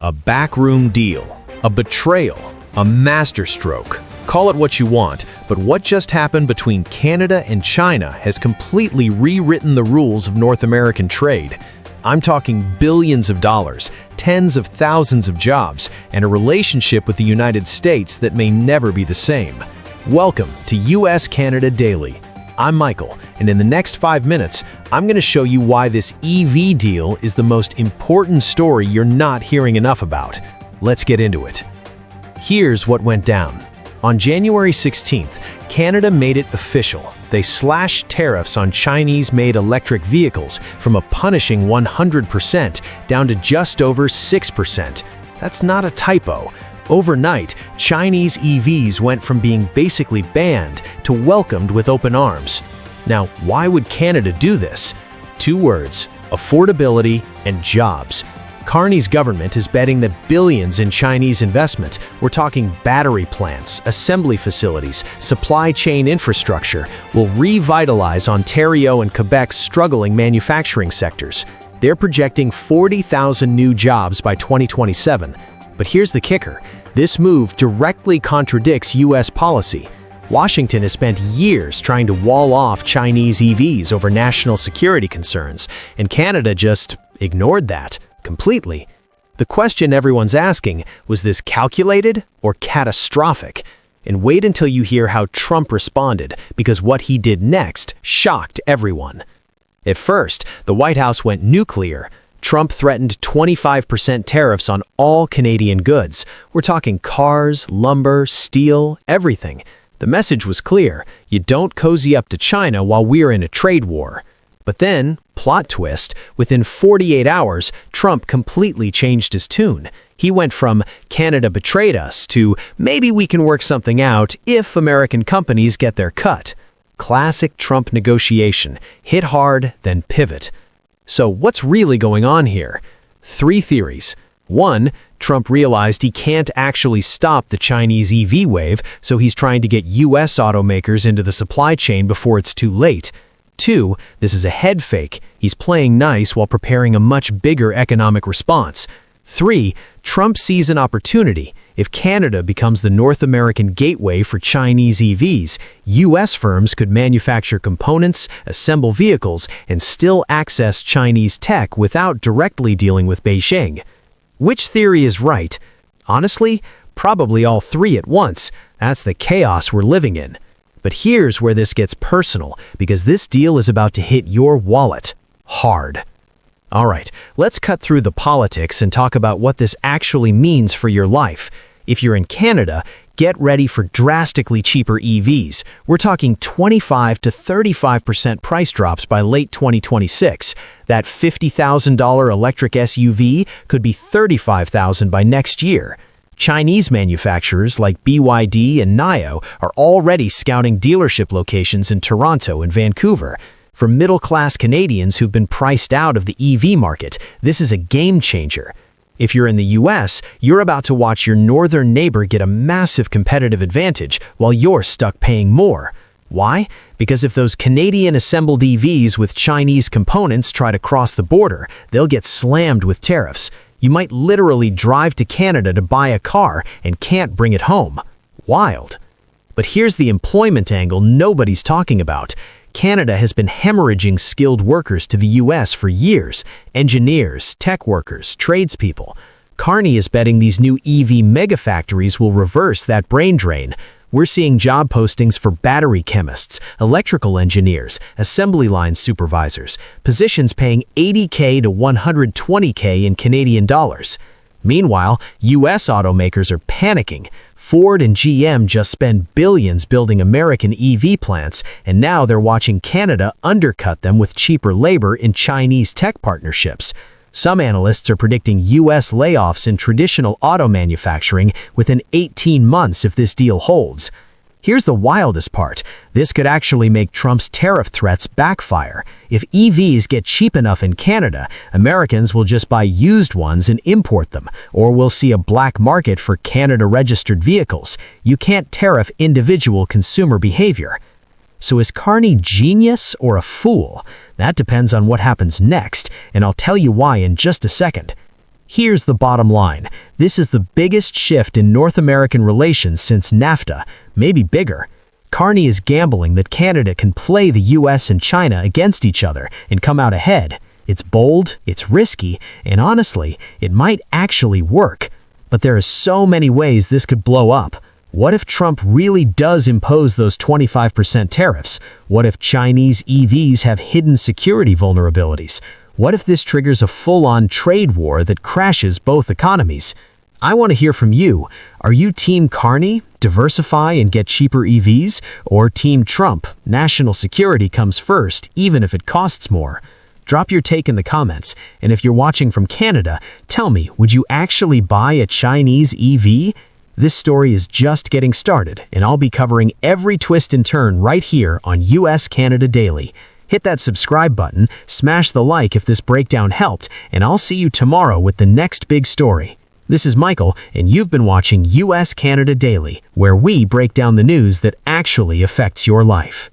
A backroom deal, a betrayal, a masterstroke. Call it what you want, but what just happened between Canada and China has completely rewritten the rules of North American trade. I'm talking billions of dollars, tens of thousands of jobs, and a relationship with the United States that may never be the same. Welcome to US-Canada Daily. I'm Michael, and in the next 5 minutes, I'm going to show you why this EV deal is the most important story you're not hearing enough about. Let's get into it. Here's what went down. On January 16th, Canada made it official. They slashed tariffs on Chinese-made electric vehicles from a punishing 100% down to just over 6%. That's not a typo. Overnight, Chinese EVs went from being basically banned to welcomed with open arms. Now, why would Canada do this? 2 words: affordability and jobs. Carney's government is betting that billions in Chinese investment, we're talking battery plants, assembly facilities, supply chain infrastructure, will revitalize Ontario and Quebec's struggling manufacturing sectors. They're projecting 40,000 new jobs by 2027. But here's the kicker. This move directly contradicts U.S. policy. Washington has spent years trying to wall off Chinese EVs over national security concerns, and Canada just ignored that completely. The question everyone's asking, was this calculated or catastrophic? And wait until you hear how Trump responded, because what he did next shocked everyone. At first, the White House went nuclear. Trump threatened 25% tariffs on all Canadian goods. We're talking cars, lumber, steel, everything. The message was clear: you don't cozy up to China while we're in a trade war. But then, plot twist, within 48 hours, Trump completely changed his tune. He went from "Canada betrayed us" to "maybe we can work something out if American companies get their cut." Classic Trump negotiation: hit hard, then pivot. So what's really going on here? 3 theories. 1, Trump realized he can't actually stop the Chinese EV wave, so he's trying to get U.S. automakers into the supply chain before it's too late. 2, this is a head fake. He's playing nice while preparing a much bigger economic response. 3, Trump sees an opportunity. If Canada becomes the North American gateway for Chinese EVs, U.S. firms could manufacture components, assemble vehicles, and still access Chinese tech without directly dealing with Beijing. Which theory is right? Honestly, probably all 3 at once. That's the chaos we're living in. But here's where this gets personal, because this deal is about to hit your wallet hard. All right, let's cut through the politics and talk about what this actually means for your life. If you're in Canada, get ready for drastically cheaper EVs. We're talking 25 to 35% price drops by late 2026. That $50,000 electric SUV could be $35,000 by next year. Chinese manufacturers like BYD and NIO are already scouting dealership locations in Toronto and Vancouver. For middle-class Canadians who've been priced out of the EV market, this is a game changer. If you're in the US, you're about to watch your northern neighbor get a massive competitive advantage while you're stuck paying more. Why? Because if those Canadian-assembled EVs with Chinese components try to cross the border, they'll get slammed with tariffs. You might literally drive to Canada to buy a car and can't bring it home. Wild. But here's the employment angle nobody's talking about. Canada has been hemorrhaging skilled workers to the U.S. for years: engineers, tech workers, tradespeople. Carney is betting these new EV megafactories will reverse that brain drain. We're seeing job postings for battery chemists, electrical engineers, assembly line supervisors, positions paying $80K to $120K in Canadian dollars. Meanwhile, U.S. automakers are panicking. Ford and GM just spent billions building American EV plants, and now they're watching Canada undercut them with cheaper labor in Chinese tech partnerships. Some analysts are predicting U.S. layoffs in traditional auto manufacturing within 18 months if this deal holds. Here's the wildest part. This could actually make Trump's tariff threats backfire. If EVs get cheap enough in Canada, Americans will just buy used ones and import them, or we'll see a black market for Canada-registered vehicles. You can't tariff individual consumer behavior. So is Carney genius or a fool? That depends on what happens next, and I'll tell you why in just a second. Here's the bottom line. This is the biggest shift in North American relations since NAFTA, maybe bigger. Carney is gambling that Canada can play the US and China against each other and come out ahead. It's bold, it's risky, and honestly, it might actually work. But there are so many ways this could blow up. What if Trump really does impose those 25% tariffs? What if Chinese EVs have hidden security vulnerabilities? What if this triggers a full-on trade war that crashes both economies? I want to hear from you. Are you Team Carney, diversify and get cheaper EVs, or Team Trump, national security comes first, even if it costs more? Drop your take in the comments, and if you're watching from Canada, tell me, would you actually buy a Chinese EV? This story is just getting started, and I'll be covering every twist and turn right here on US Canada Daily. Hit that subscribe button, smash the like if this breakdown helped, and I'll see you tomorrow with the next big story. This is Michael, and you've been watching US Canada Daily, where we break down the news that actually affects your life.